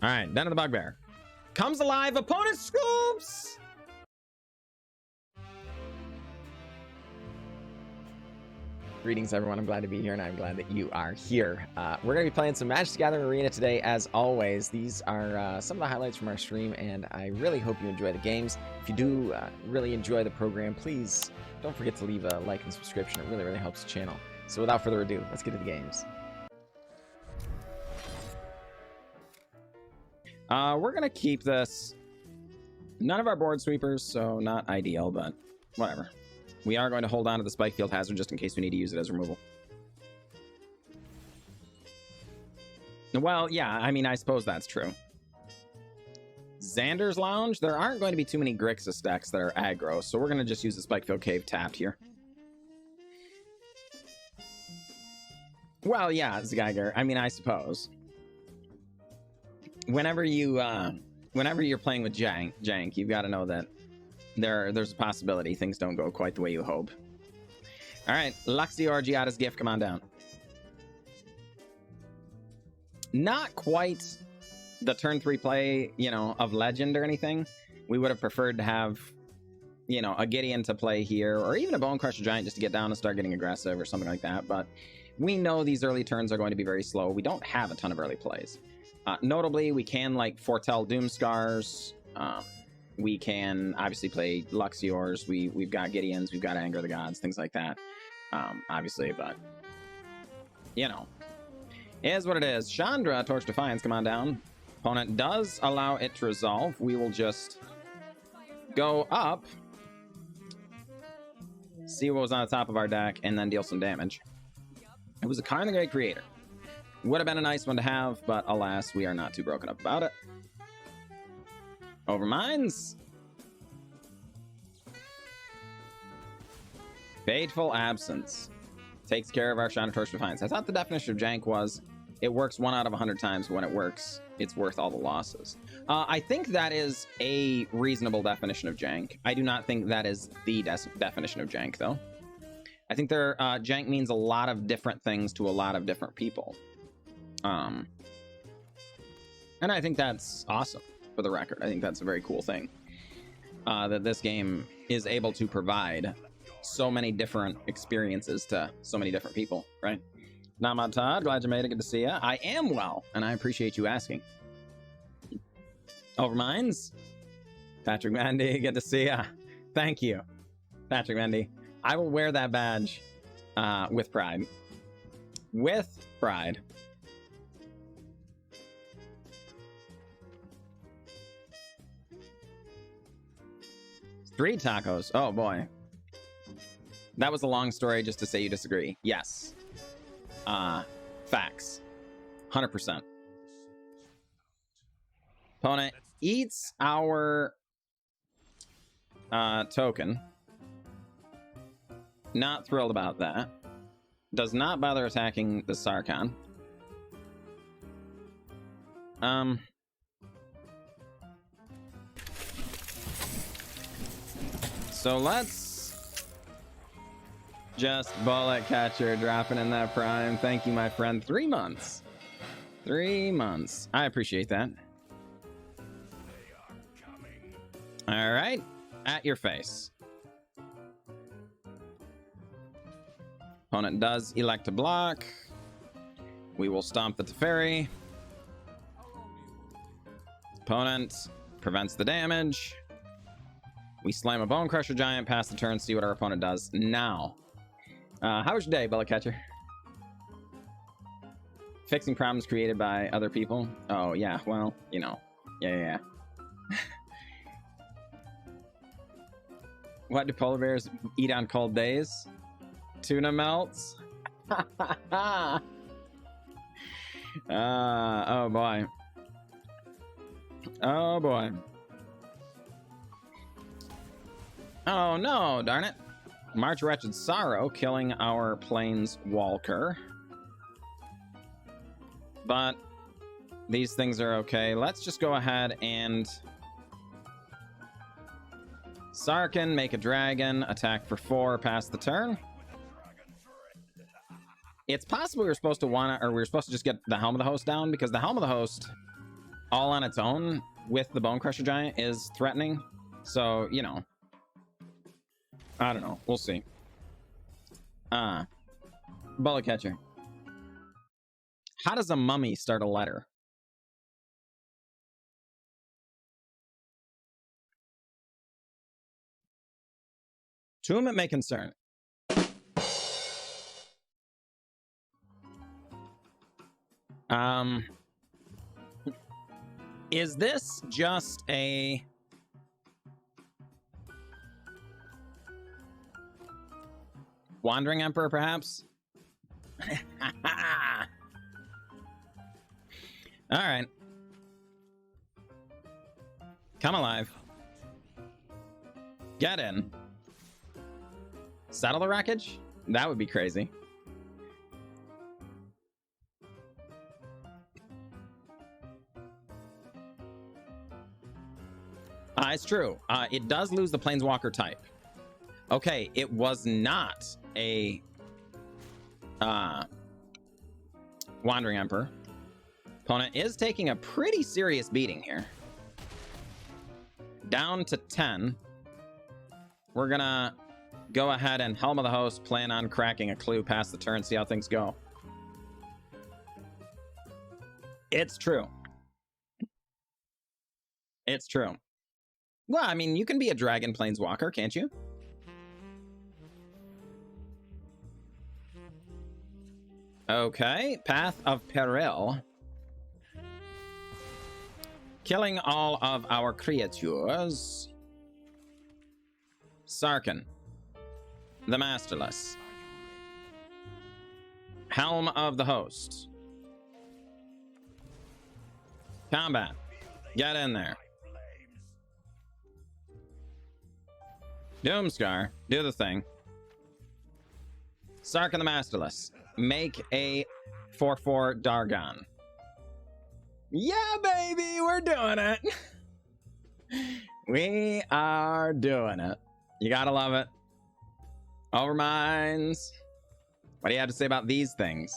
All right, down to the Bugbear. Comes alive, opponent scoops! Greetings, everyone. I'm glad to be here, and I'm glad that you are here. We're going to be playing some Magic the Gathering Arena today, as always. These are some of the highlights from our stream, and I really hope you enjoy the games. If you do really enjoy the program, please don't forget to leave a like and subscription. It really, really helps the channel. So without further ado, let's get to the games. We're going to keep this. None of our board sweepers, so not ideal, but whatever. We are going to hold on to the Spikefield Hazard just in case we need to use it as removal. Well, yeah, I mean, I suppose that's true. Xander's Lounge. There aren't going to be too many Grixis decks that are aggro, so we're going to just use the Spikefield Cave tapped here. Well, yeah, Zgeiger. I mean, I suppose. Whenever you're playing with Jank, you've got to know that there's a possibility things don't go quite the way you hope. All right, Luxior, Giada's Gift, come on down. Not quite the turn 3 play, you know, of Legend or anything. We would have preferred to have, you know, a Gideon to play here, or even a Bonecrusher Giant just to get down and start getting aggressive or something like that. But we know these early turns are going to be very slow. We don't have a ton of early plays. Notably, we can like foretell Doomskars. We can obviously play Luxiors. We've got Gideons. We've got Anger of the Gods, things like that. Obviously, but you know, it is what it is. Chandra, Torch Defiance, come on down. Opponent does allow it to resolve. We will just go up, see what was on the top of our deck, and then deal some damage. It was a Karn the Great Creator. Would have been a nice one to have, but alas, we are not too broken up about it. Overminds. Fateful Absence. Takes care of our Shadow Torch Defiance. I thought the definition of Jank was it works 1 out of 100 times. When it works, it's worth all the losses. I think that is a reasonable definition of Jank. I do not think that is the definition of Jank, though. I think Jank means a lot of different things to a lot of different people. And I think that's awesome, for the record. I think that's a very cool thing. That this game is able to provide so many different experiences to so many different people, right? Namad Todd, glad you made it. Good to see you. I am well, and I appreciate you asking. Overminds. Patrick Mandy, good to see ya. Thank you, Patrick Mandy. I will wear that badge with pride. With pride. Three tacos. Oh boy. That was a long story just to say you disagree. Yes. Facts. 100%. Opponent eats our token. Not thrilled about that. Does not bother attacking the Sarkhan. So let's just Bullet Catcher dropping in that prime. Thank you, my friend. 3 months. 3 months. I appreciate that. All right. At your face. Opponent does elect to block. We will stomp the Teferi. Opponent prevents the damage. We slam a Bonecrusher Giant, pass the turn, see what our opponent does. Now, how was your day, Bullet Catcher? Fixing problems created by other people? Oh, yeah, well, you know. Yeah. What do polar bears eat on cold days? Tuna melts? Oh, boy. Oh, boy. Oh no, darn it. March Wretched Sorrow killing our Planeswalker. But these things are okay. Let's just go ahead and Sarkhan, make a dragon, attack for 4, pass the turn. It's possible we were supposed to just get the Helm of the Host down, because the Helm of the Host all on its own with the Bonecrusher Giant is threatening. So, you know, I don't know. We'll see. Bullet Catcher. How does a mummy start a letter? To whom it may concern. Is this just a Wandering Emperor, perhaps? All right. Come alive. Get in. Settle the wreckage? That would be crazy. It's true. It does lose the Planeswalker type. Okay, it was not a Wandering Emperor. Opponent is taking a pretty serious beating here. Down to 10. We're gonna go ahead and Helm of the Host, plan on cracking a clue past the turn, see how things go. It's true. It's true. Well, I mean, you can be a Dragon Planeswalker, can't you? Okay, Path of Peril. Killing all of our creatures. Sarkhan the Masterless. Helm of the Host. Combat. Get in there. Doomskar, do the thing. Sarkhan the Masterless. Make a 4/4 Dargon. Yeah, baby, we're doing it. We are doing it. You gotta love it. Overminds. What do you have to say about these things?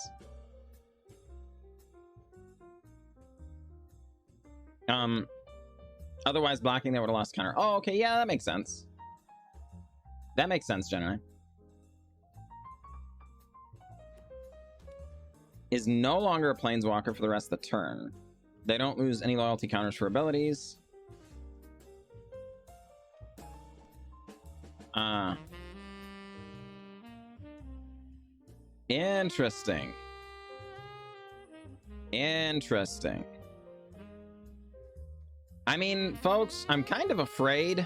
Otherwise blocking, they would have lost counter. Oh, okay, yeah, that makes sense. That makes sense, generally. Is no longer a Planeswalker for the rest of the turn. They don't lose any loyalty counters for abilities. Interesting. Interesting. I mean, folks, I'm kind of afraid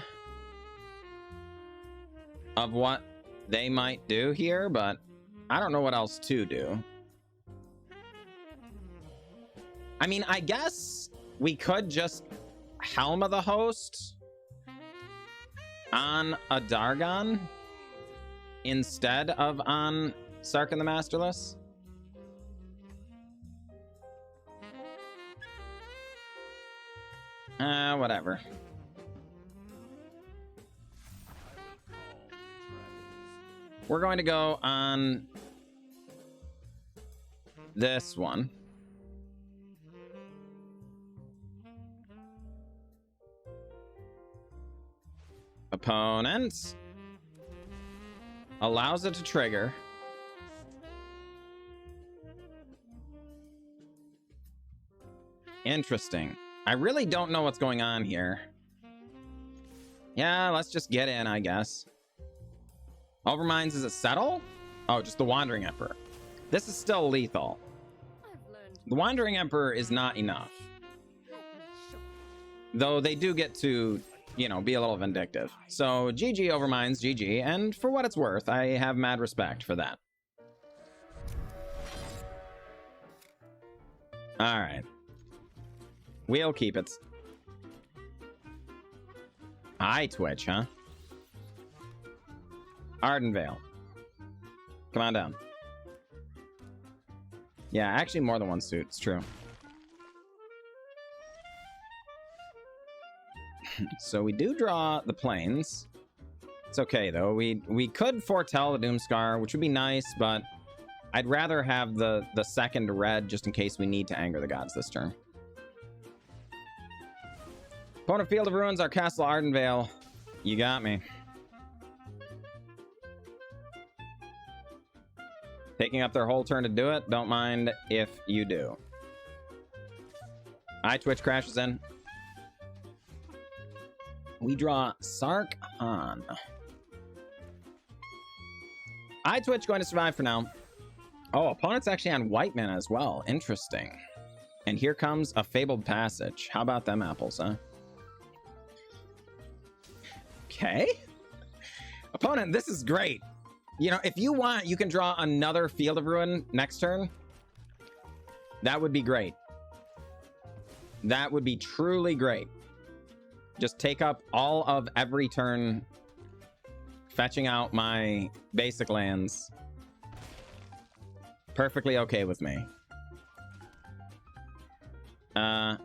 of what they might do here, but I don't know what else to do. I mean, I guess we could just Helm of the Host on a Dargon instead of on Sarkhan the Masterless. Whatever. We're going to go on this one. Opponent allows it to trigger. Interesting. I really don't know what's going on here. Yeah, let's just get in, I guess. Overminds, is it settle? Oh, just the Wandering Emperor. This is still lethal. The Wandering Emperor is not enough. Though they do get to, you know, be a little vindictive. So GG Overminds, GG, and for what it's worth, I have mad respect for that. All right. We'll keep it. Hi, Twitch, huh? Ardenvale. Come on down. Yeah, actually more than one suit, it's true. So we do draw the planes. It's okay, though. We could foretell the Doomskar, which would be nice, but I'd rather have the second red just in case we need to anger the gods this turn. Opponent Field of Ruins, our Castle Ardenvale. You got me. Taking up their whole turn to do it. Don't mind if you do. Twitch crashes in. We draw Sarkhan. Twitch going to survive for now. Oh, opponent's actually on white mana as well. Interesting. And here comes a Fabled Passage. How about them apples, huh? Okay. Opponent, this is great. You know, if you want, you can draw another Field of Ruin next turn. That would be great. That would be truly great. Just take up all of every turn, fetching out my basic lands. Perfectly okay with me. Karn.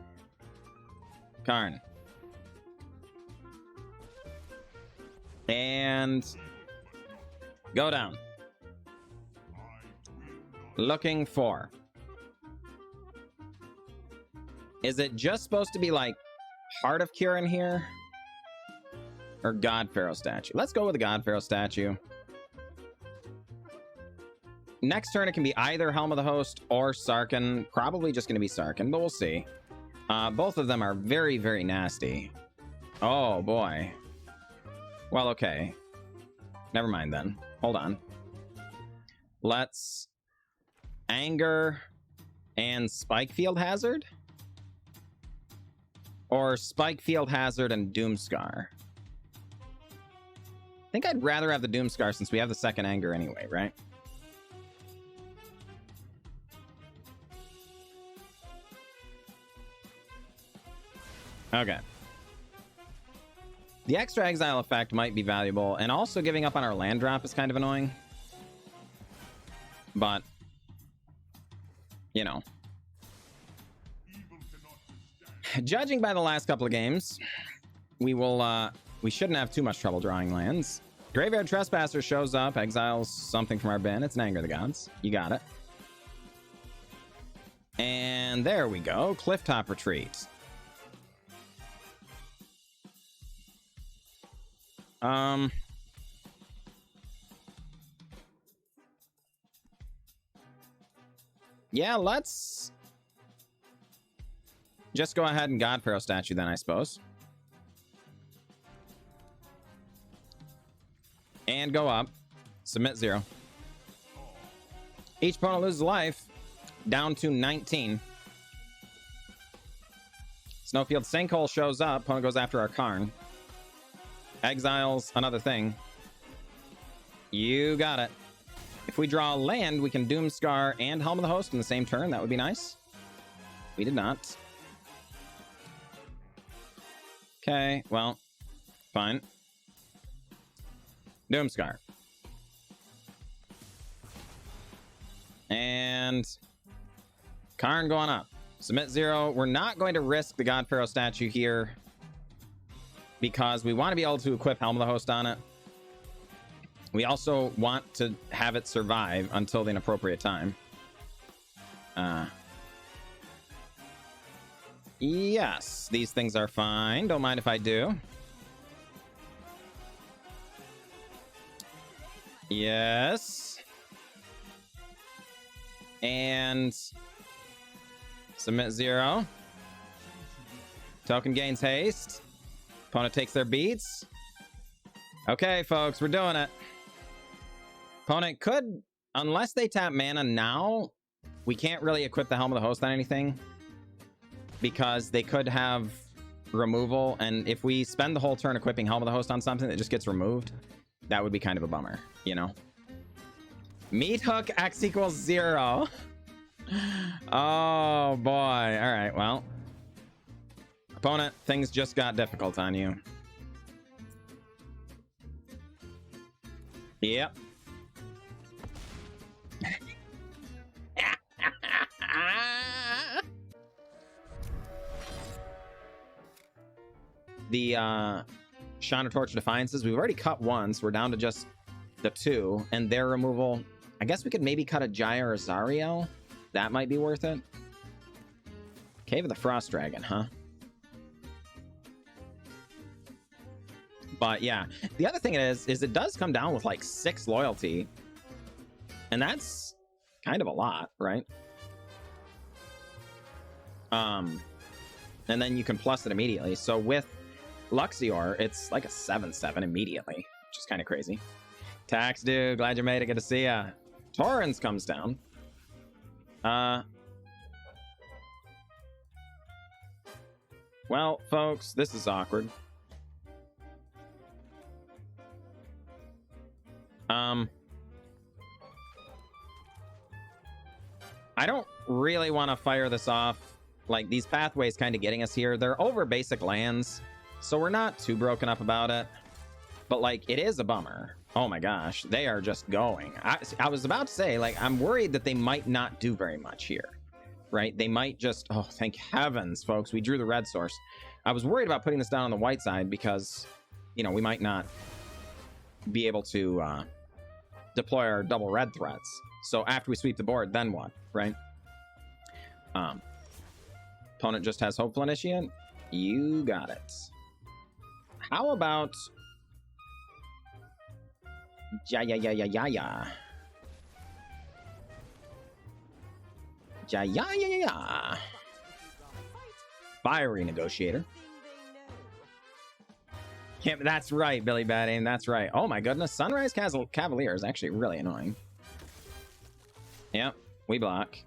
And go down. Looking for. Is it just supposed to be like Heart of Cure in here? Or God Pharaoh statue? Let's go with the God Pharaoh statue. Next turn, it can be either Helm of the Host or Sarkhan. Probably just going to be Sarkhan, but we'll see. Both of them are very, very nasty. Oh, boy. Well, okay. Never mind then. Hold on. Let's Anger and Spikefield Hazard? Or Spikefield Hazard and Doomskar? I think I'd rather have the Doomskar since we have the second Anger anyway, right? Okay. The extra exile effect might be valuable, and also giving up on our land drop is kind of annoying. But, you know. Judging by the last couple of games, we shouldn't have too much trouble drawing lands. Graveyard Trespasser shows up, exiles something from our bin. It's an Anger of the Gods. You got it. And there we go. Clifftop Retreat. Yeah, let's just go ahead and God Pharaoh statue then, I suppose. And go up. Submit 0. Each opponent loses life. Down to 19. Snowfield Sinkhole shows up. Opponent goes after our Karn. Exiles another thing. You got it. If we draw land, we can Doomskar and Helm of the Host in the same turn. That would be nice. We did not. Okay, well, fine. Doomskar. And Karn going up. Submit 0. We're not going to risk the God Pharaoh statue here because we want to be able to equip Helm of the Host on it. We also want to have it survive until the inappropriate time. Yes, these things are fine. Don't mind if I do. Yes. And submit 0. Token gains haste. Opponent takes their beats. Okay, folks, we're doing it. Opponent could, unless they tap mana now, we can't really equip the Helm of the Host on anything because they could have removal, and if we spend the whole turn equipping Helm of the Host on something that just gets removed, that would be kind of a bummer, you know? Meat hook X equals 0. Oh, boy. All right, well. Opponent, things just got difficult on you. Yep. The Chandra Torch Defiances, we've already cut one, so we're down to just the 2, and their removal. I guess we could maybe cut a Jaya or a Zariel. That might be worth it. Cave of the Frost Dragon, huh? But yeah, the other thing is it does come down with like 6 loyalty, and that's kind of a lot, right? And then you can plus it immediately. So with Luxior, it's like a 7/7 immediately, which is kind of crazy. Tax dude, glad you made it. Good to see ya. Torrens comes down. Well, folks, this is awkward. I don't really want to fire this off. Like, these pathways kind of getting us here. They're over basic lands, so we're not too broken up about it. But, like, it is a bummer. Oh my gosh, they are just going. I was about to say, like, I'm worried that they might not do very much here, right? They might just, oh, thank heavens, folks, we drew the red source. I was worried about putting this down on the white side because, you know, we might not be able to deploy our double red threats. So after we sweep the board, then what, right? Opponent just has Hopeful Initiate. You got it. How about Jaya. Fiery Negotiator. Can't, that's right, Billy Batting. That's right. Oh my goodness. Sunrise Cavalier is actually really annoying. Yep, we block.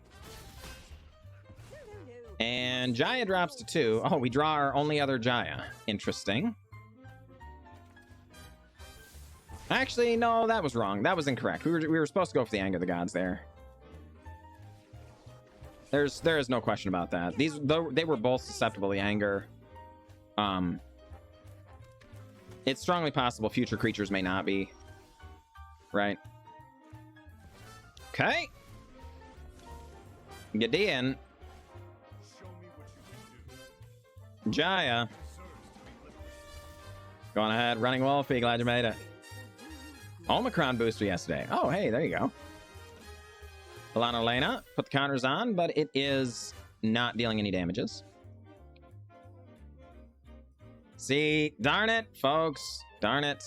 And Jaya drops to 2. Oh, we draw our only other Jaya. Interesting. Actually, no, that was wrong. That was incorrect. We were supposed to go for the Anger of the Gods there. There is no question about that. They were both susceptible to anger. It's strongly possible future creatures may not be. Right. Okay. Gideon. Jaya. Going ahead, running Wolfie. Glad you made it. Omicron booster yesterday. Oh, hey, there you go. Alana Lena, put the counters on, but it is not dealing any damages. See, darn it, folks. Darn it.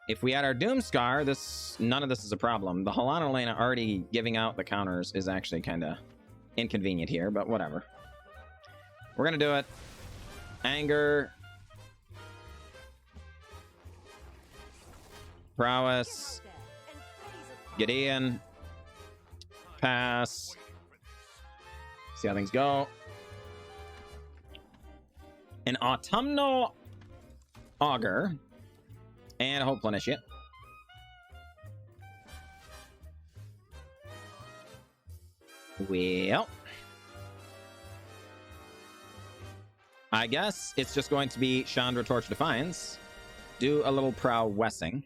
If we had our Doomskar, none of this is a problem. The Helana Lena already giving out the counters is actually kind of inconvenient here, but whatever. We're going to do it. Anger. Prowess. Gideon. Pass. See how things go. An Autumnal Augur. And a Hopeful Initiate. Well, I guess it's just going to be Chandra Torch Defiance. Do a little prowessing.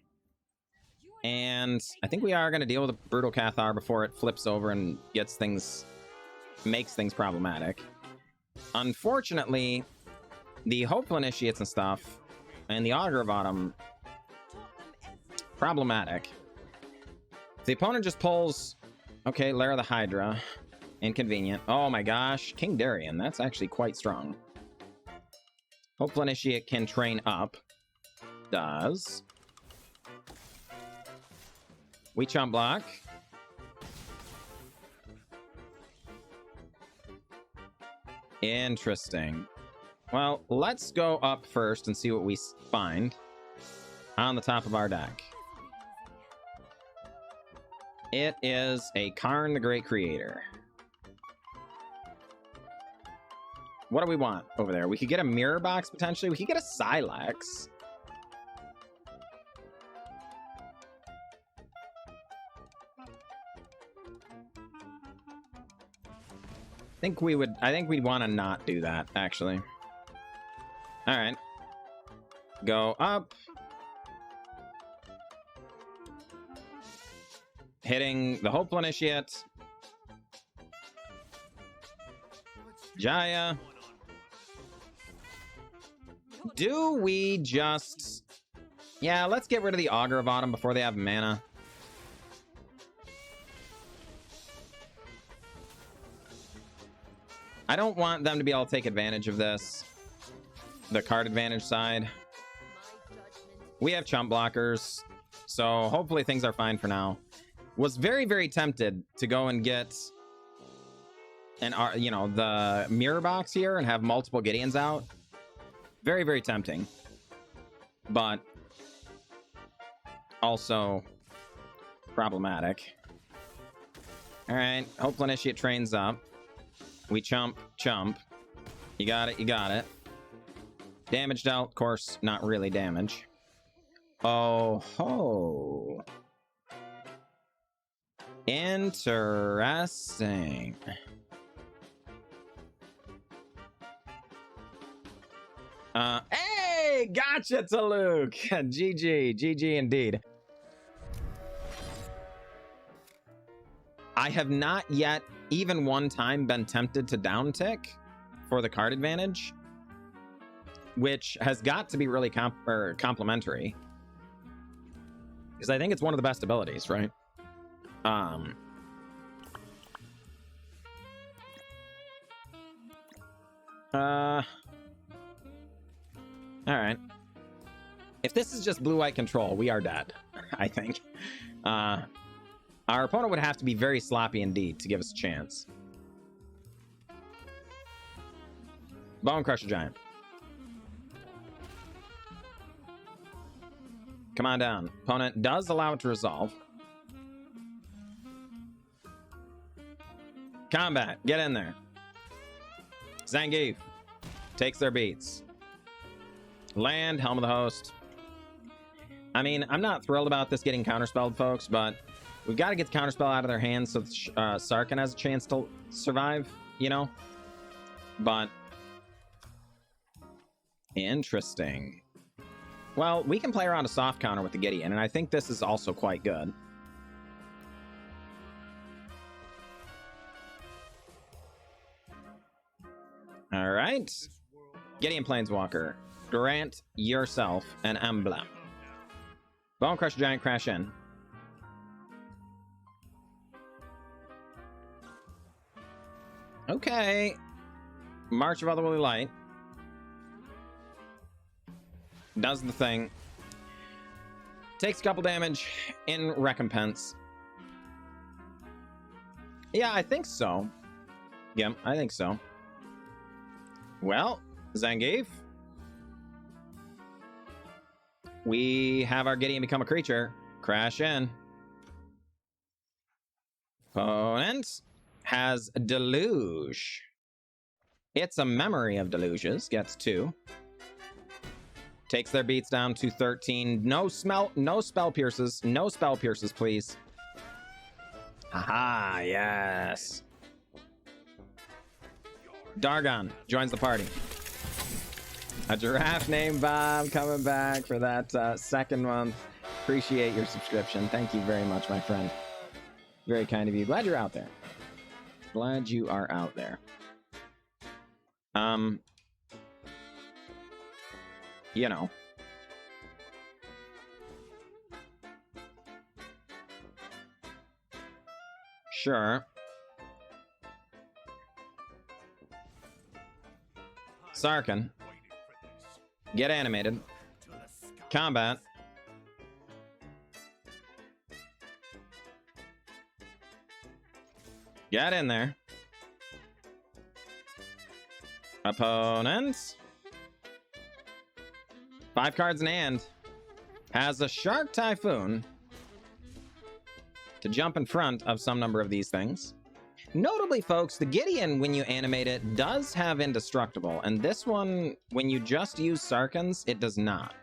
And I think we are going to deal with a Brutal Cathar before it flips over and makes things problematic. Unfortunately, the Hopeful Initiates and stuff, and the Augur of Autumn, problematic. If the opponent just pulls, okay, Lair of the Hydra, inconvenient. Oh my gosh, King Darien, that's actually quite strong. Hopeful Initiate can train up. Does. We chump block. Interesting. Well, let's go up first and see what we find on the top of our deck. It is a Karn the Great Creator. What do we want over there? We could get a Mirror Box, potentially. We could get a Silex. I think we'd want to not do that, actually. All right. Go up. Hitting the Hopeful Initiate. Jaya. Do we just... Yeah, let's get rid of the Augur of Autumn before they have mana. I don't want them to be able to take advantage of this. the card advantage side. We have chump blockers, so hopefully things are fine for now. Was very, very tempted to go and get an, you know, the mirror box here and have multiple Gideons out. Very, very tempting. But also problematic. All right, hopeful initiate trains up. We chump. You got it, you got it. Damage dealt, of course, not really damage. Oh ho. Interesting. Hey, gotcha to Luke. GG indeed. I have not yet even one time been tempted to downtick for the card advantage, which has got to be really complimentary, because I think it's one of the best abilities, right? All right. If this is just blue-white control, we are dead, I think. Our opponent would have to be very sloppy indeed to give us a chance. Bonecrusher Giant. Come on down. Opponent does allow it to resolve. Combat. Get in there. Zangief takes their beats. Land. Helm of the Host. I mean, I'm not thrilled about this getting counterspelled, folks, but we've got to get the counterspell out of their hands so Sarkhan has a chance to survive, you know? But interesting. Well, we can play around a soft counter with the Gideon, and I think this is also quite good. All right. Gideon Planeswalker. Grant yourself an emblem. Bonecrusher Giant, crash in. Okay. March of Otherworldly Light. Does the thing. Takes a couple damage in recompense. Yeah, I think so. Yeah, I think so. Well, Zangief. We have our Gideon become a creature. Crash in. Opponent has Deluge. It's a memory of Deluges. Gets 2. Takes their beats down to 13. No spell pierces. No spell pierces, please. Aha, yes. Dargon joins the party. A giraffe named Bob coming back for that second month. Appreciate your subscription. Thank you very much, my friend. Very kind of you. Glad you're out there. Glad you are out there. You know. Sure. Sarkhan. Get animated. Combat. Get in there. Opponent. 5 cards in hand. Has a Shark Typhoon to jump in front of some number of these things. Notably, folks, the Gideon, when you animate it, does have Indestructible, and this one, when you just use Sarkhan's, it does not.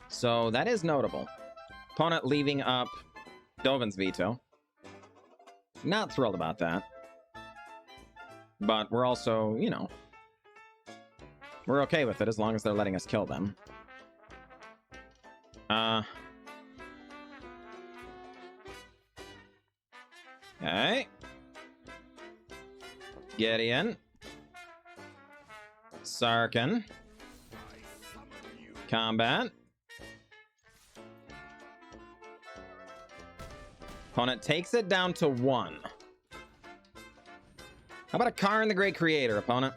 So that is notable. Opponent leaving up Dovin's Veto. Not thrilled about that. But we're also, you know, we're okay with it as long as they're letting us kill them. Okay. Gideon. Sarkhan. Combat. Opponent takes it down to 1. How about a Karn the Great Creator, opponent?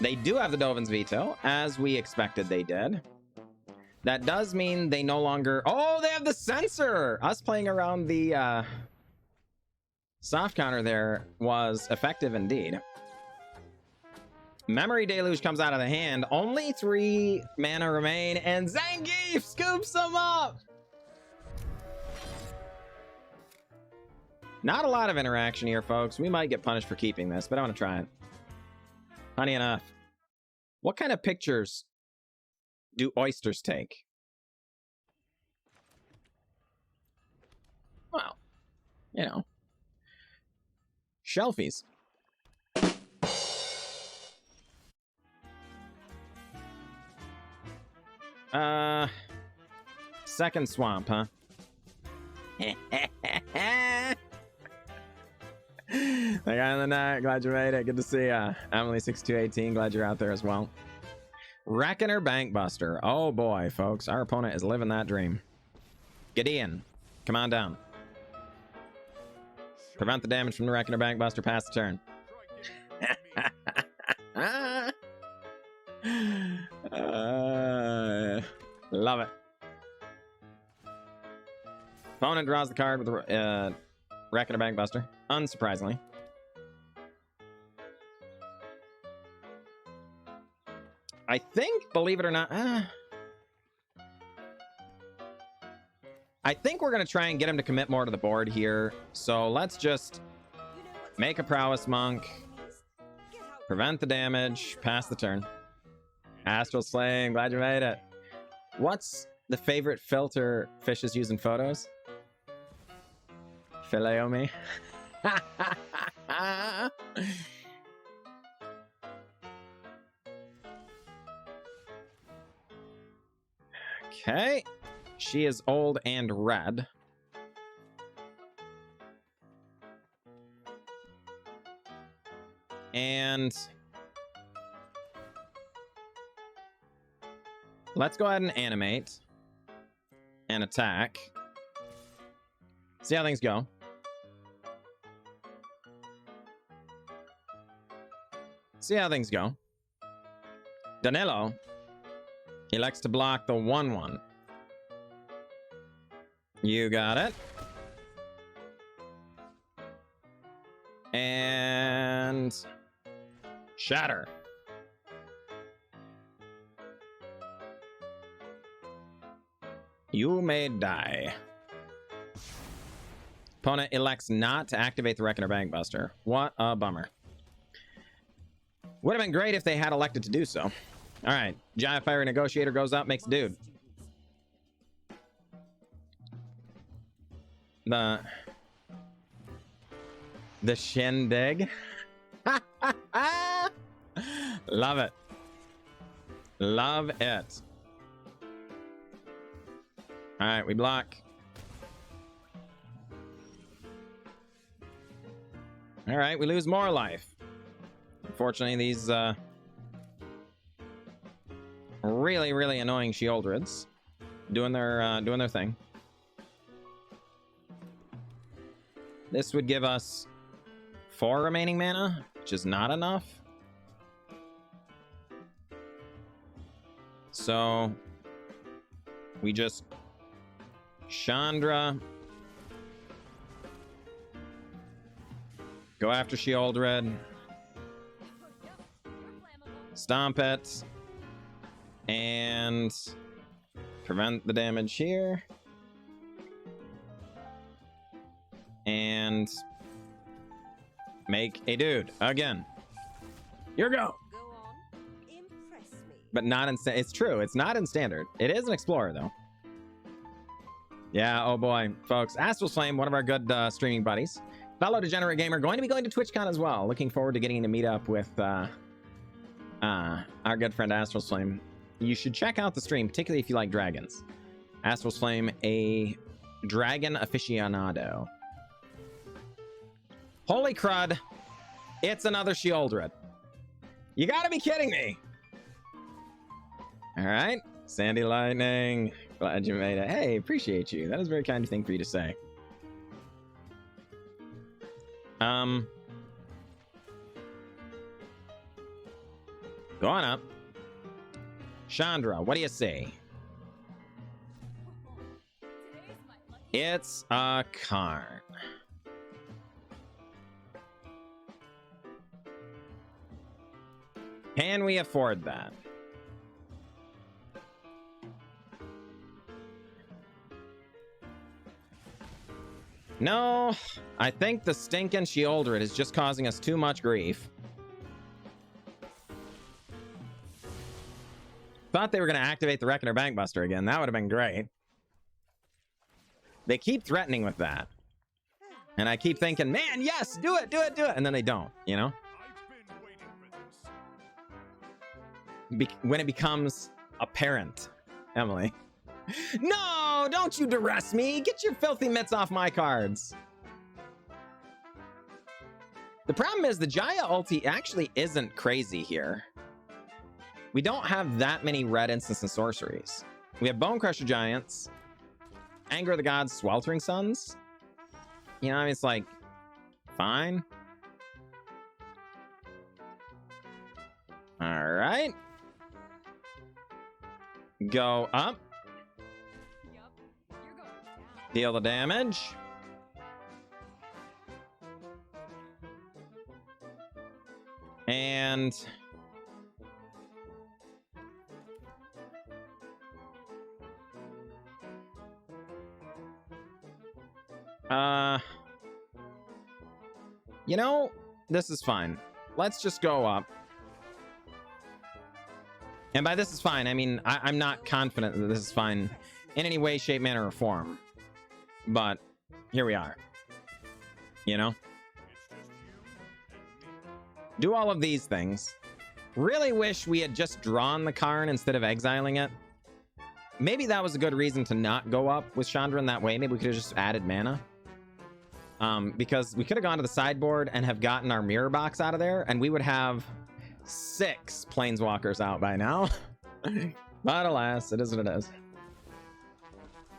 They do have the Dovin's Veto, as we expected they did. That does mean they no longer... Oh, they have the Censor! Us playing around the soft counter there was effective indeed. Memory Deluge comes out of the hand. Only 3 mana remain, and Zangief scoops them up! Not a lot of interaction here, folks. We might get punished for keeping this, but I want to try it. Funny enough. What kind of pictures do oysters take? Well, you know. Shelfies. Second swamp, huh? The guy in the night, glad you made it. Good to see ya. Emily6218, glad you're out there as well. Reckoner Bankbuster. Oh boy, folks, our opponent is living that dream. Gideon, come on down. Prevent the damage from the Reckoner Bankbuster. Pass the turn. Love it. Opponent draws the card with the Reckoner Bankbuster, unsurprisingly. I think, believe it or not, I think we're going to try and get him to commit more to the board here. So let's just make a Prowess Monk, prevent the damage, pass the turn. Astral Slaying, glad you made it. What's the favorite filter fishes use in photos? Phileo me. Okay. She is old and red. And let's go ahead and animate and attack. See how things go. See how things go. Danilo elects to block the 1/1. You got it. And Shatter. You may die. Opponent elects not to activate the Reckoner Bankbuster. What a bummer. Would have been great if they had elected to do so. All right, Jaya Fire Negotiator goes up, makes a dude. The shindig. Love it. Love it. All right, we block. All right, we lose more life. Unfortunately, these really annoying Sheoldreds doing their thing. This would give us 4 remaining mana, which is not enough. So we just Chandra, go after Sheoldred, stomp it, and prevent the damage here. And make a dude again. Here we go. But not in it's true, it's not in standard. It is an explorer though. Yeah, oh boy, folks. Astral Flame, one of our good streaming buddies. Fellow degenerate gamer, going to be going to TwitchCon as well. Looking forward to getting to meet up with our good friend Astral Flame. You should check out the stream, particularly if you like dragons. Astral Flame, a dragon aficionado. Holy crud. It's another Sheoldred. You gotta be kidding me. All right. Sandy Lightning. Glad you made it. Hey, appreciate you. That is a very kind thing for you to say. Going up. Chandra, what do you say? It's a Karn. Can we afford that? No, I think the stinking Sheoldred is just causing us too much grief. Thought they were going to activate the Reckoner Bankbuster again. That would have been great. They keep threatening with that. And I keep thinking, man, yes, do it, do it, do it. And then they don't, you know? When it becomes apparent, Emily. No, don't you duress me. Get your filthy mitts off my cards. The problem is the Jaya ulti actually isn't crazy here. We don't have that many red instants and sorceries. We have Bonecrusher Giants, Anger of the Gods, Sweltering Suns. You know, I mean, it's like, fine. All right. Go up. Deal the damage. And you know, this is fine. Let's just go up. And by this is fine, I mean, I'm not confident that this is fine in any way, shape, manner, or form. But here we are. You know? Do all of these things. Really wish we had just drawn the Karn instead of exiling it. Maybe that was a good reason to not go up with Chandra in that way. Maybe we could have just added mana. Because we could have gone to the sideboard and have gotten our mirror box out of there, and we would have 6 planeswalkers out by now. But alas, it is what it is.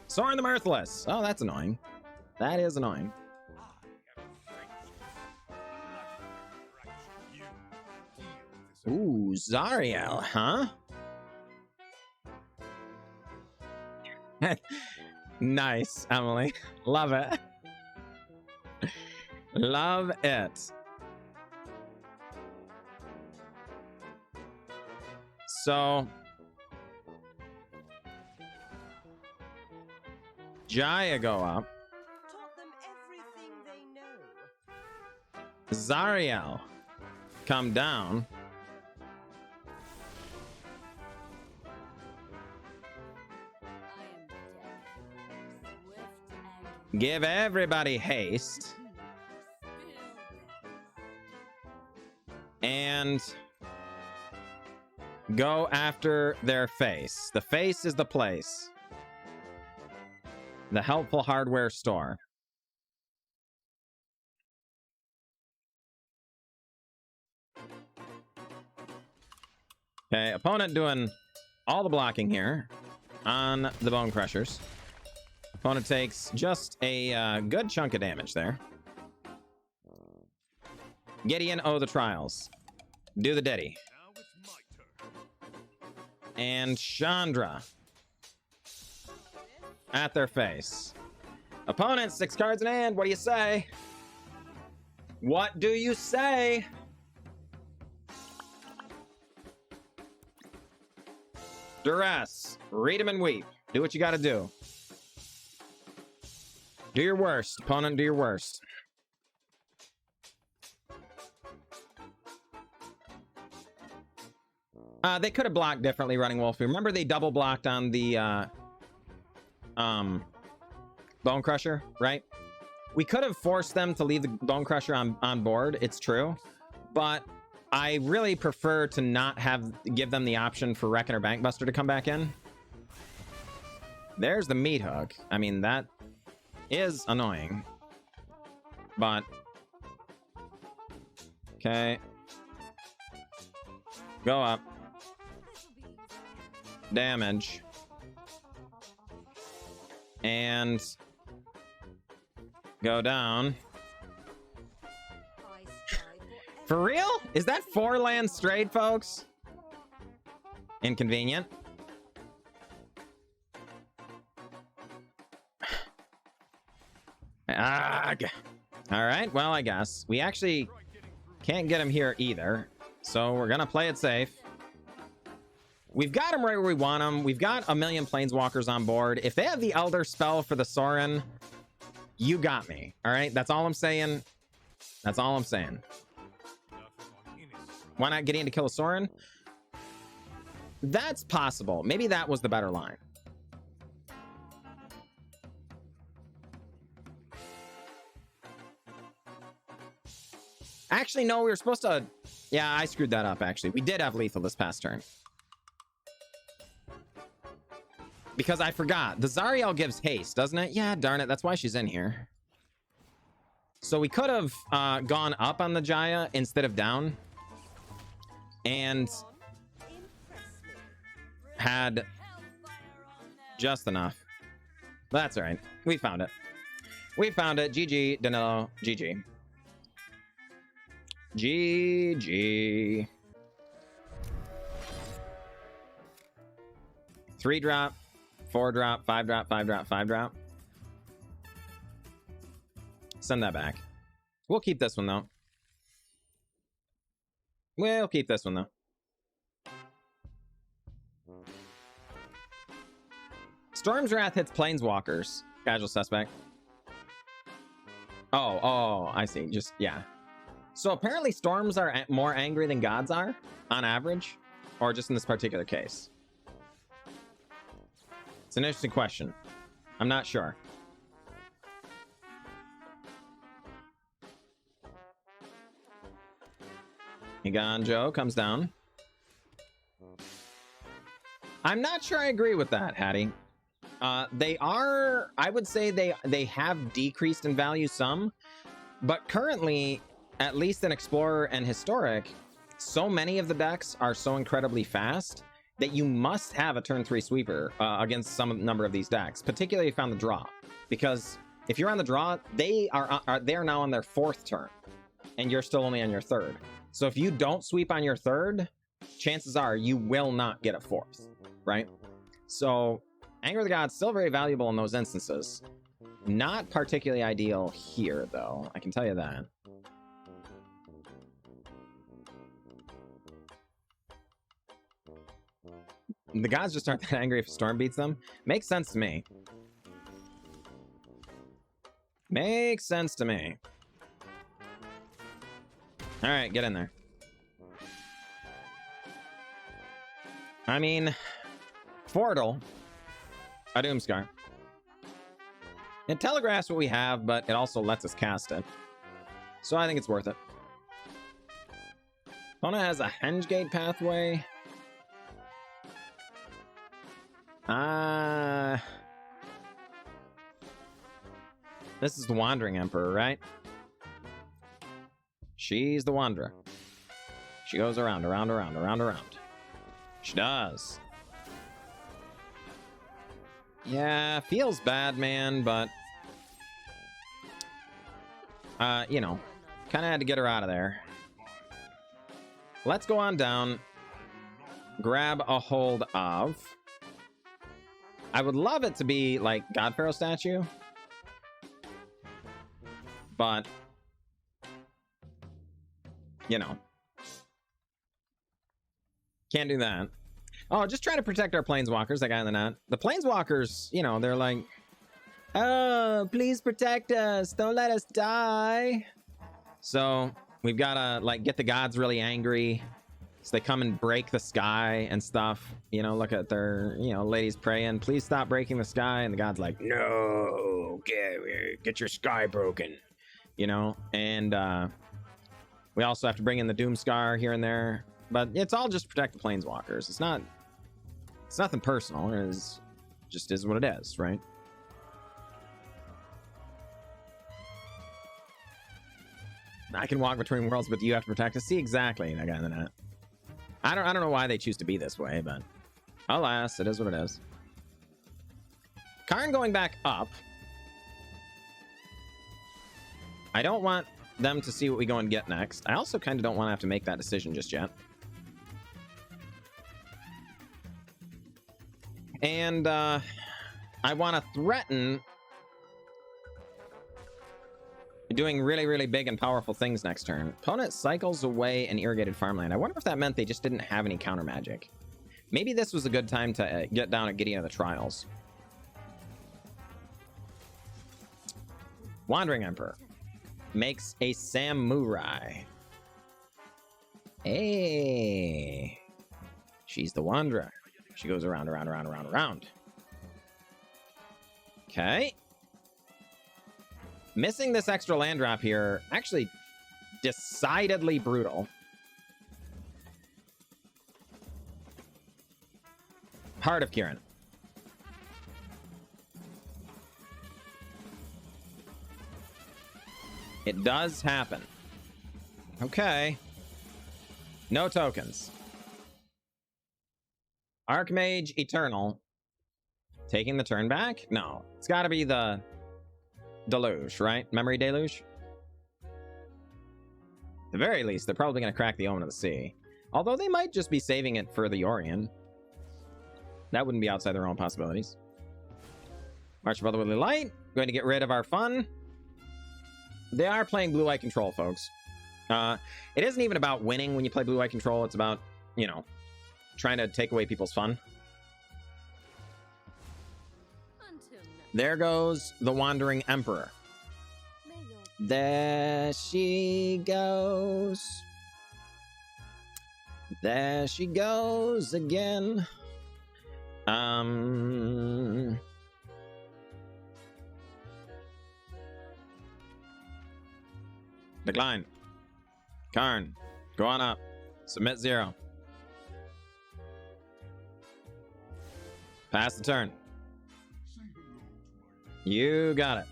Sarkhan the Masterless. Oh, that's annoying. That is annoying. Ooh, Zariel, huh? Nice, Emily. Love it. Love it. So Jaya go up. Taught them everything they know. Zariel come down. Give everybody haste. And go after their face. The face is the place. The helpful hardware store. Okay, opponent doing all the blocking here on the Bonecrushers. Opponent takes just a good chunk of damage there. Gideon, oh, the trials. Do the Diddy. And Chandra. At their face. Opponent, 6 cards in hand. What do you say? What do you say? Duress. Read him and weep. Do what you gotta do. Do your worst, opponent, do your worst. They could have blocked differently running Wolfie. Remember they double blocked on the Bonecrusher, right? We could have forced them to leave the Bonecrusher on board, it's true. But I really prefer to not give them the option for Reckoner Bankbuster to come back in. There's the meat hook. I mean, that is annoying. But okay. Go up. Damage. And go down. For real? Is that 4 lands straight, folks? Inconvenient. Ugh. All right, well, I guess. We actually can't get him here either. So we're going to play it safe. We've got him right where we want him. We've got a million planeswalkers on board. If they have the Elder spell for the Sorin, you got me. All right, that's all I'm saying. That's all I'm saying. Why not Gideon to kill a Sorin? That's possible. Maybe that was the better line. Actually, no, we were supposed to... Yeah, I screwed that up, actually. We did have lethal this past turn. Because I forgot. The Zariel gives haste, doesn't it? Yeah, darn it. That's why she's in here. So we could have gone up on the Jaya instead of down. And had just enough. But that's all right. We found it. We found it. GG, Danilo. GG. GG. 3-drop, 4-drop, 5-drop, 5-drop, 5-drop. Send that back. We'll keep this one, though. We'll keep this one, though. Storm's Wrath hits Planeswalkers. Casual suspect. Oh, I see. Just, yeah. So apparently storms are more angry than gods are, on average, or just in this particular case. It's an interesting question. I'm not sure. Eiganjo comes down. I'm not sure I agree with that, Hattie. They are, I would say they have decreased in value some, but currently, at least in Explorer and Historic, so many of the decks are so incredibly fast that you must have a turn 3 sweeper against some number of these decks, particularly if you're on the draw. Because if you're on the draw, they are now on their 4th turn, and you're still only on your 3rd. So if you don't sweep on your 3rd, chances are you will not get a 4th, right? So Anger of the Gods still very valuable in those instances. Not particularly ideal here, though. I can tell you that. The gods just aren't that angry if Storm beats them. Makes sense to me. Makes sense to me. All right, get in there. I mean, Fordle, a Doomskar. It telegraphs what we have, but it also lets us cast it. So I think it's worth it. Opponent has a Hengegate Pathway. This is the Wandering Emperor, right? She's the Wanderer. She goes around, around, around, around, around. She does. Yeah, feels bad, man, but... you know, kind of had to get her out of there. Let's go on down. Grab a hold of... I would love it to be, like, God Pharaoh statue. But... you know. Can't do that. Oh, just trying to protect our planeswalkers, that guy in the net. The planeswalkers, you know, they're like, oh, please protect us. Don't let us die. So we've got to, like, get the gods really angry. So they come and break the sky and stuff. You know, look at their, you know, ladies praying, please stop breaking the sky. And the god's like, no, get your sky broken. You know, and we also have to bring in the Doomskar here and there. But it's all just to protect the planeswalkers. It's nothing personal. It's just is what it is, right? I can walk between worlds, but you have to protect us. See, exactly, that guy in the net. I don't know why they choose to be this way, but alas, it is what it is. Karn going back up. I don't want them to see what we go and get next. I also kind of don't want to have to make that decision just yet. And I want to threaten doing really, really big and powerful things next turn. Opponent cycles away an irrigated farmland. I wonder if that meant they just didn't have any counter magic. Maybe this was a good time to get down at Gideon of the Trials. Wandering Emperor makes a samurai. Hey, she's the Wanderer. She goes around, around, around, around, around. Okay. Missing this extra land drop here, actually decidedly brutal. Heart of Kiran. It does happen. Okay. No tokens. Archmage Eternal. Taking the turn back? No. It's got to be the Deluge, right? Memory Deluge? At the very least, they're probably going to crack the Omen of the Sea. Although they might just be saving it for the Orion. That wouldn't be outside their own possibilities. March of Brotherly Light. Going to get rid of our fun. They are playing blue-white control, folks. It isn't even about winning when you play blue-white control. It's about, you know, trying to take away people's fun. There goes the Wandering Emperor. There she goes. There she goes again. Decline. Karn, go on up. Submit 0. Pass the turn. You got it.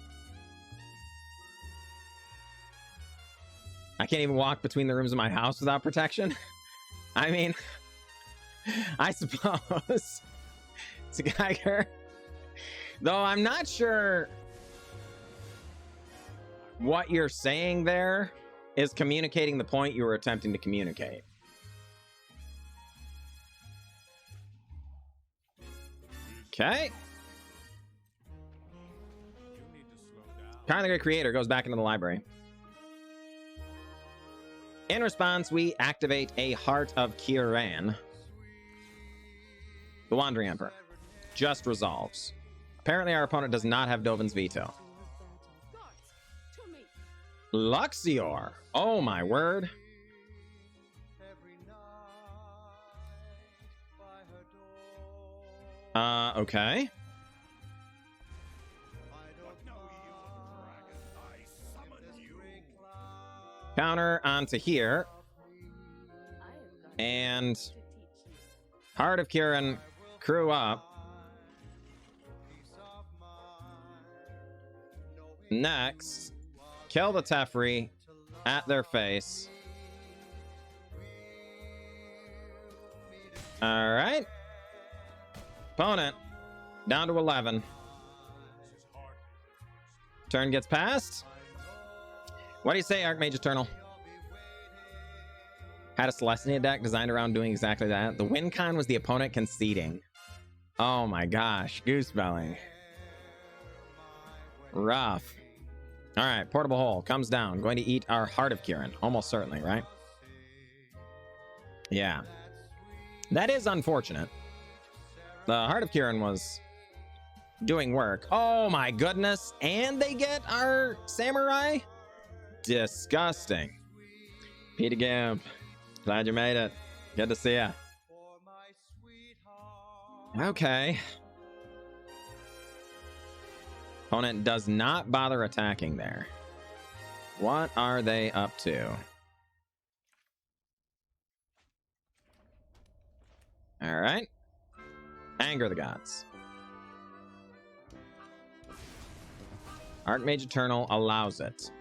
I can't even walk between the rooms of my house without protection. I mean, I suppose. It's a Geiger. Though I'm not sure what you're saying there is communicating the point you were attempting to communicate. Okay. Karn the Great Creator goes back into the library. In response, we activate a Heart of Kiran. The Wandering Emperor just resolves. Apparently our opponent does not have Dovin's Veto. Luxior. Oh my word. Okay. Counter onto here. And Heart of Kiran crew up. Next, kill the Teferi at their face. All right. Opponent down to 11. Turn gets passed. What do you say, Archmage Eternal? Had a Celestia deck designed around doing exactly that. The win con was the opponent conceding. Oh my gosh, goosebelling. Rough. All right, Portable Hole comes down. Going to eat our Heart of Kiran. Almost certainly, right? Yeah. That is unfortunate. The Heart of Kiran was doing work. Oh my goodness. And they get our Samurai? Disgusting. Peter Gimp. Glad you made it. Good to see ya. Okay. Opponent does not bother attacking there. What are they up to? All right. Anger the Gods. Archmage Eternal allows it.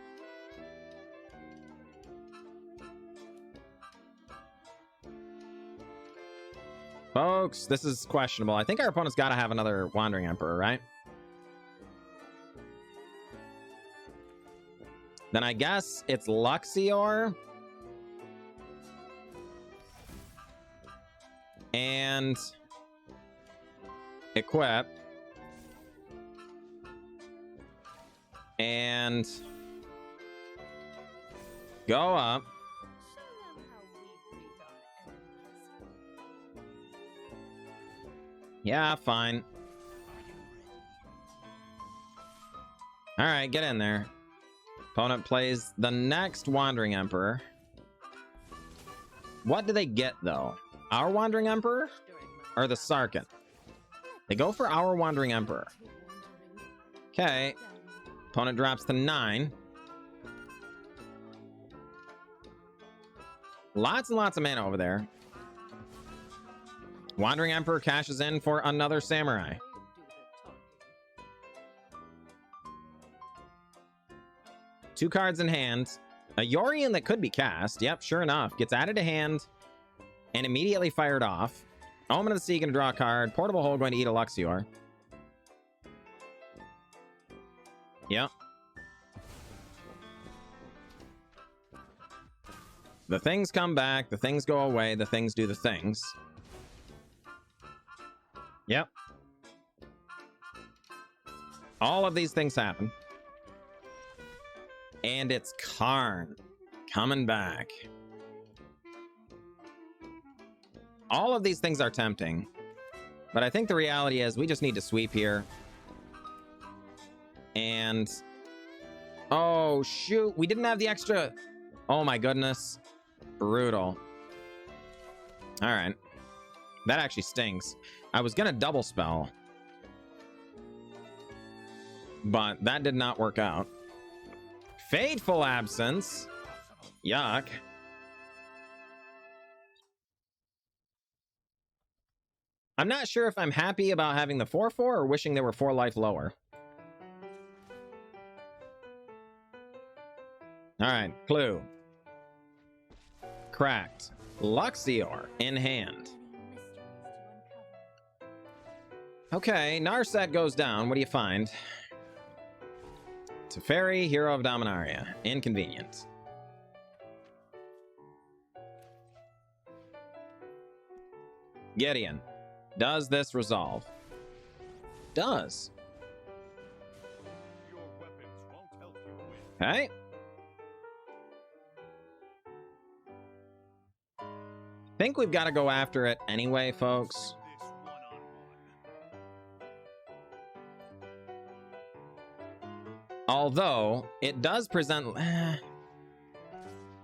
Folks, this is questionable. I think our opponent's got to have another Wandering Emperor, right? Then I guess it's Luxior. And equip. And go up. Yeah, fine. All right, get in there. Opponent plays the next Wandering Emperor. What do they get, though? Our Wandering Emperor or the Sarkhan? They go for our Wandering Emperor. Okay. Opponent drops to 9. Lots and lots of mana over there. Wandering Emperor cashes in for another Samurai. Two cards in hand. A Yorion that could be cast. Yep, sure enough. Gets added to hand and immediately fired off. Omen of the Sea going to draw a card. Portable Hole going to eat a Luxior. Yep. The things come back. The things go away. The things do the things. Yep. All of these things happen. And it's Karn coming back. All of these things are tempting. But I think the reality is we just need to sweep here. And... oh, shoot. We didn't have the extra... oh, my goodness. Brutal. All right. That actually stings. I was going to double spell. But that did not work out. Fateful Absence. Yuck. I'm not sure if I'm happy about having the 4/4 or wishing they were 4 life lower. Alright, clue. Cracked. Luxior in hand. Okay, Narset goes down. What do you find? Teferi, Hero of Dominaria. Inconvenient. Gideon. Does this resolve? Does. Okay. Think we've got to go after it anyway, folks. Although, it does present...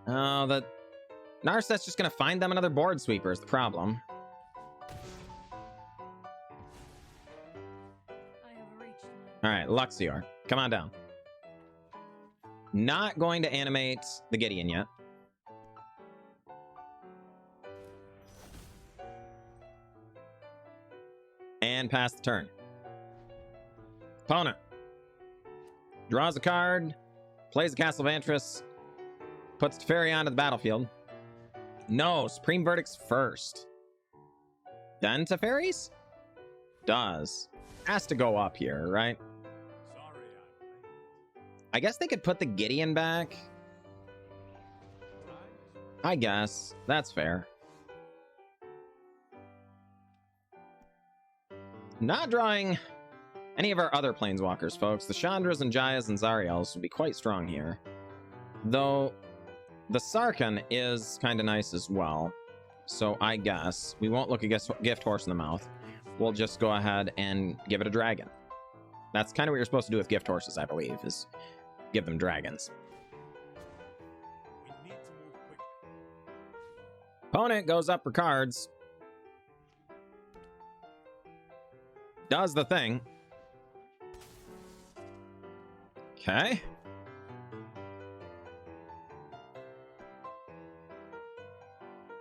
oh, the... Narset's just going to find them another board sweeper is the problem. Alright, Luxior. Come on down. Not going to animate the Gideon yet. And pass the turn. Opponent. Draws a card. Plays the Castle Ardenvale. Puts Teferi onto the battlefield. No, Supreme Verdict's first. Then Teferi's? Does. Has to go up here, right? I guess they could put the Gideon back. I guess. That's fair. Not drawing any of our other planeswalkers, folks. The Chandras and Jayas and Zariels would be quite strong here. Though, the Sarkhan is kind of nice as well. So I guess we won't look a gift horse in the mouth. We'll just go ahead and give it a dragon. That's kind of what you're supposed to do with gift horses, I believe, is give them dragons. Opponent goes up for cards. Does the thing. Okay.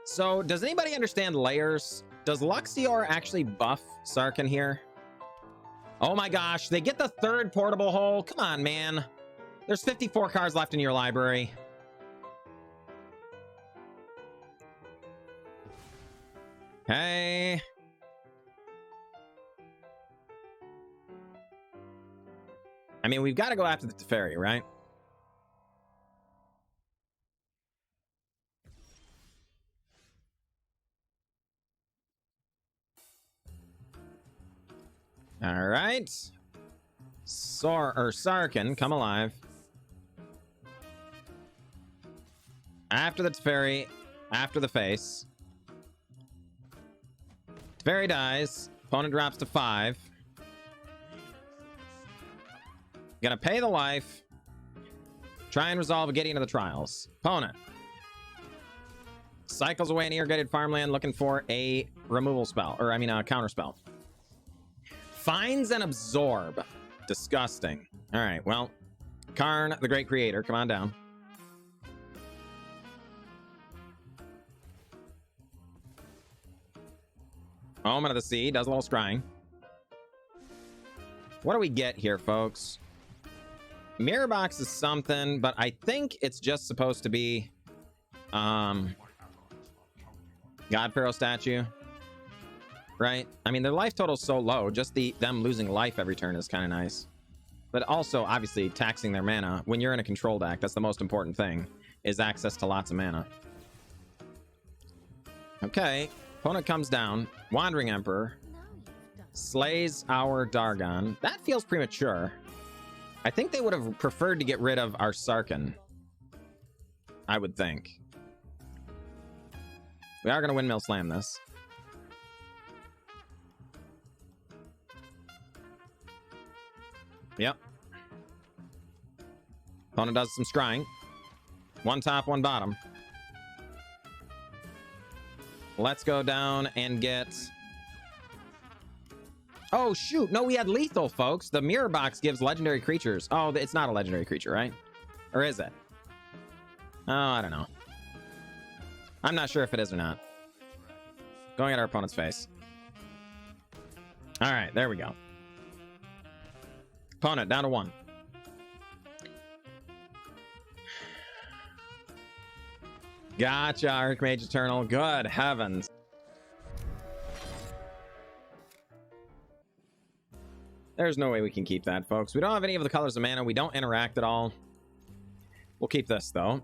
So, does anybody understand layers? Does Luxior actually buff Sarkhan here? Oh my gosh, they get the third portable hole. Come on, man. There's 54 cards left in your library. Hey. I mean, we've got to go after the Teferi, right? All right. Sarkhan, come alive. After the Teferi, after the face. Teferi dies. Opponent drops to 5. Gonna pay the life. Try and resolve a Gideon of the Trials. Opponent cycles away an irrigated farmland looking for a removal spell. Or, I mean, a counter spell. Finds and absorb. Disgusting. All right, well, Karn, the great creator, come on down. Omen of the Sea does a little scrying. What do we get here, folks? Mirror Box is something, but I think it's just supposed to be God Pharaoh statue, right? I mean, their life total is so low, just them losing life every turn is kind of nice. But also, obviously, taxing their mana. When you're in a control deck, that's the most important thing, is access to lots of mana. Okay, opponent comes down. Wandering Emperor slays our Dargon. That feels premature. I think they would have preferred to get rid of our Sarkhan. I would think. We are going to Windmill Slam this. Yep. Opponent does some scrying. One top, one bottom. Let's go down and get... Oh, shoot. No, we had lethal, folks. The Mirror Box gives legendary creatures. Oh, it's not a legendary creature, right? Or is it? Oh, I don't know. I'm not sure if it is or not. Going at our opponent's face. All right, there we go. Opponent down to 1. Gotcha, Archmage Eternal. Good heavens. There's no way we can keep that, folks. We don't have any of the colors of mana. We don't interact at all. We'll keep this, though.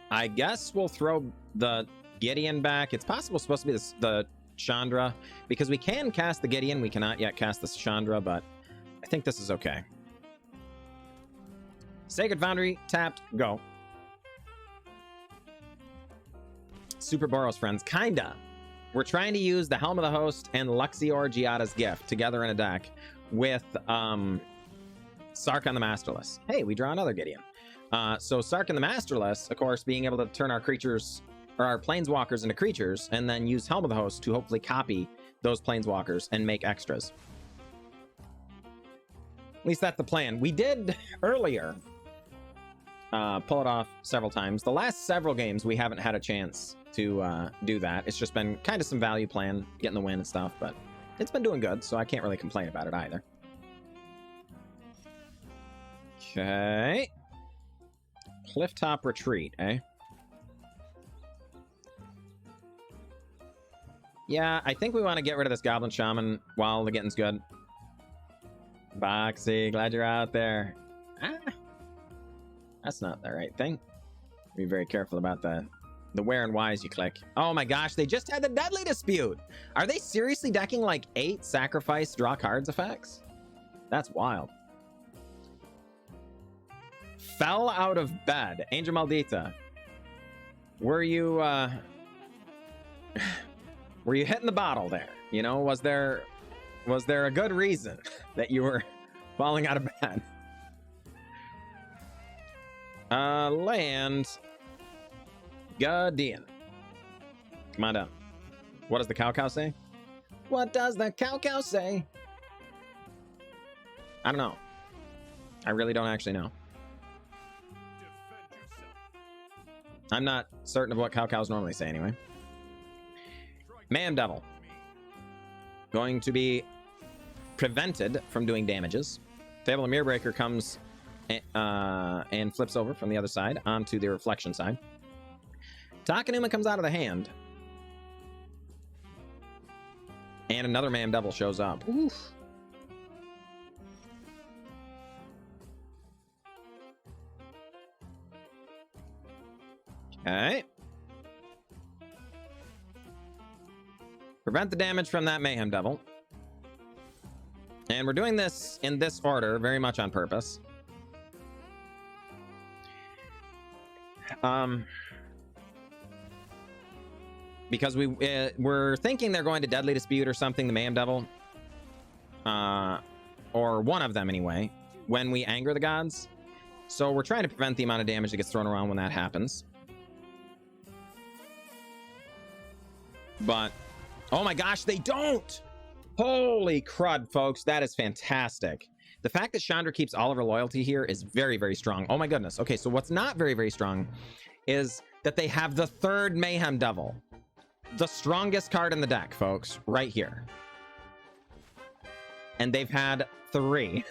I guess we'll throw the Gideon back. It's possible supposed to be the Chandra, because we can cast the Gideon. We cannot yet cast the Chandra, but I think this is okay. Sacred Foundry, tapped, go. Super Boros Friends, kinda. We're trying to use the Helm of the Host and Luxior Giada's Gift together in a deck with Sarkhan the Masterless. Hey, we draw another Gideon. So Sarkhan the Masterless, of course, being able to turn our creatures or our planeswalkers into creatures and then use Helm of the Host to hopefully copy those planeswalkers and make extras. At least that's the plan. We did earlier pull it off several times. The last several games, we haven't had a chance to do that. It's just been kind of some value plan, getting the win and stuff, but it's been doing good, so I can't really complain about it either. Okay. Clifftop Retreat, eh? Yeah, I think we want to get rid of this Goblin Shaman while the getting's good. Boxy, glad you're out there. Ah, that's not the right thing. Be very careful about that. The where and whys you click. Oh my gosh, they just had the Deadly Dispute. Are they seriously decking like 8 sacrifice draw cards effects? That's wild. Fell out of bed. Angel Maldita. Were you hitting the bottle there? You know, was there a good reason that you were falling out of bed? Land. Gideon. Come on down. What does the cow say? What does the cow say? I don't know. I really don't actually know. I'm not certain of what cows normally say anyway. Man Devil. Going to be prevented from doing damages. Fable of Mirrorbreaker comes and flips over from the other side onto the reflection side. Takenuma comes out of the hand. And another Man Devil shows up. Oof. Okay. Prevent the damage from that Mayhem Devil. And we're doing this in this order, very much on purpose. Because we're thinking they're going to Deadly Dispute or something, the Mayhem Devil. Or one of them anyway, when we anger the gods. So we're trying to prevent the amount of damage that gets thrown around when that happens. But, oh my gosh, they don't! Holy crud, folks, that is fantastic. The fact that Chandra keeps all of her loyalty here is very, very strong. Oh my goodness. Okay, so what's not very, very strong is that they have the third Mayhem Devil. The strongest card in the deck, folks, right here. And they've had 3.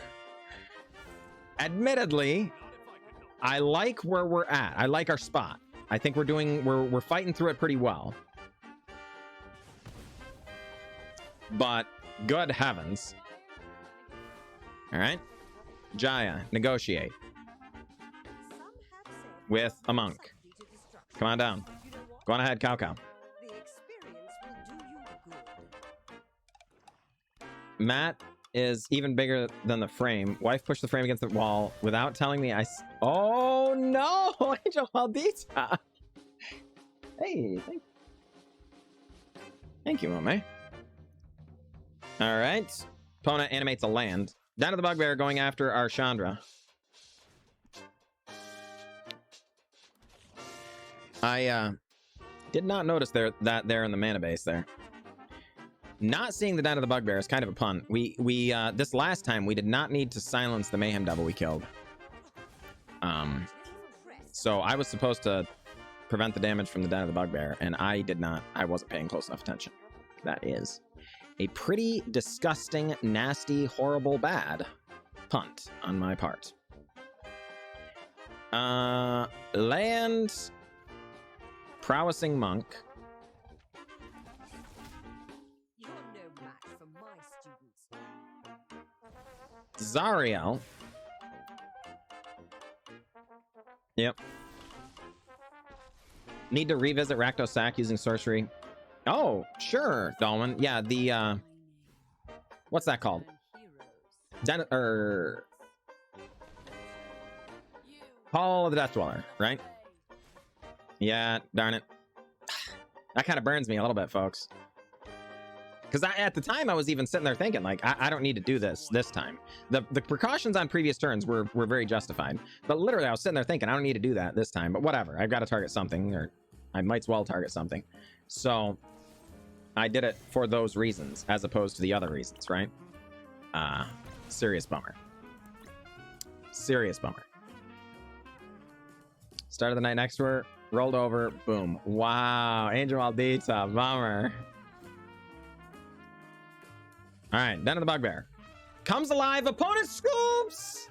Admittedly, I like where we're at. I like our spot. I think we're fighting through it pretty well. But good heavens. All right. Jaya, negotiate. With a monk. Come on down. Go on ahead, Cow. Matt is even bigger than the frame. Wife pushed the frame against the wall without telling me. Oh no, Angel Maldita. Hey, thank you, Mome. All right. Opponent animates a land. Down to the Bugbear going after our Chandra. I did not notice that there in the mana base there. Not seeing the Down to the Bugbear is kind of a pun. We this last time we did not need to silence the Mayhem Devil we killed. So I was supposed to prevent the damage from the Down to the Bugbear, and I did not. I wasn't paying close enough attention. That is a pretty disgusting, nasty, horrible, bad punt on my part. Land prowessing monk. You're no match for my students. Zariel. Yep. Need to revisit Rakdos Sack using sorcery. Oh, sure, Dalwin. Yeah, the what's that called? Hall of the Death Dweller, right? Yeah, darn it. That kind of burns me a little bit, folks. Because at the time I was even sitting there thinking, like, I don't need to do this time. The precautions on previous turns were very justified. But literally I was sitting there thinking, I don't need to do that this time. But whatever, I've got to target something, or I might as well target something. So I did it for those reasons, as opposed to the other reasons, right? Serious bummer. Serious bummer. Started the night next to her, rolled over, boom. Wow, Angel Maldita, bummer. All right, down to the Bugbear. Comes alive, opponent scoops!